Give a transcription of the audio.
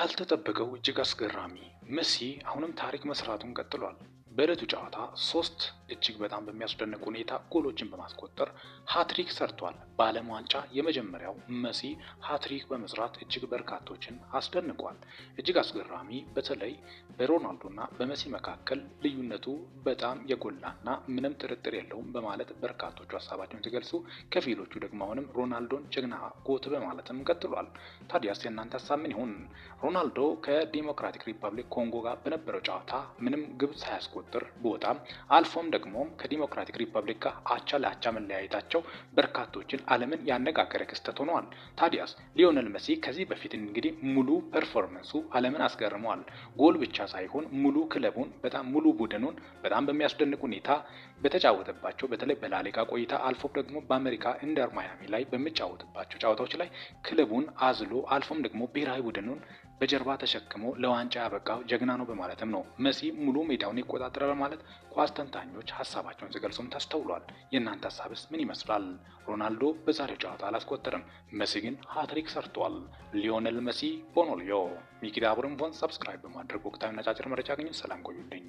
ያልተጠበቀው እጅግ አስገራሚ መሲ አሁንም ታሪክ መስራቱን ቀጥሏል። በዕለቱ ጨዋታ 3 እጅግ በጣም በሚያስደንቅ ሁኔታ ጎሎችን በማስቆጠር ሃትሪክ ሰርቷል። በዓለም ዋንጫ የመጀመሪያው መሲ ሃትሪክ በመስራት እጅግ በርካቶችን አስደንቋል። እጅግ አስገራሚ በተለይ በሮናልዶና በመሲ መካከል ልዩነቱ በጣም የጎላና ምንም ጥርጥር የለውም በማለት በርካቶቹ ሀሳባቸውን ሲገልጹ፣ ከፊሎቹ ደግሞ አሁንም ሮናልዶን ጀግና ጎት በማለትም ቀጥሏል። ታዲያስ የእናንተ ሀሳብ ምን ይሆን? ሮናልዶ ከዲሞክራቲክ ሪፐብሊክ ኮንጎ ጋር በነበረው ጨዋታ ምንም ግብ ሳያስቆጥር ቦታም አልፎም ደግሞ ከዲሞክራቲክ ሪፐብሊክ ጋር አቻ ለአቻ መለያየታቸው በርካቶችን ዓለምን ያነጋገረ ክስተት ሆኗል። ታዲያስ ሊዮኔል መሲ ከዚህ በፊት እንግዲህ ሙሉ ፐርፎርማንሱ ዓለምን አስገርመዋል። ጎል ብቻ ሳይሆን ሙሉ ክለቡን ሙሉ ቡድኑን በጣም በሚያስደንቅ ሁኔታ በተጫወተባቸው በተለይ በላሊጋ ቆይታ አልፎ ደግሞ በአሜሪካ ኢንተር ማያሚ ላይ በሚጫወትባቸው ጨዋታዎች ላይ ክለቡን አዝሎ አልፎም ደግሞ ብሔራዊ ቡድኑን በጀርባ ተሸክሞ ለዋንጫ ያበቃው ጀግና ነው በማለትም ነው መሲ ሙሉ ሜዳውን ይቆጣጠራል በማለት ኳስ ተንታኞች ሀሳባቸውን ሲገልጹም ተስተውሏል። የእናንተ ሀሳብስ ምን ይመስላል? ሮናልዶ በዛሬው ጨዋታ አላስቆጠረም፣ መሲ ግን ሃትሪክ ሰርቷል። ሊዮኔል መሲ ቦኖሊዮ። ሚኪ ዳቡርን ፎን ሰብስክራይብ በማድረግ ወቅታዊና አጫጭር መረጃ አገኙ። ሰላም ቆዩልኝ።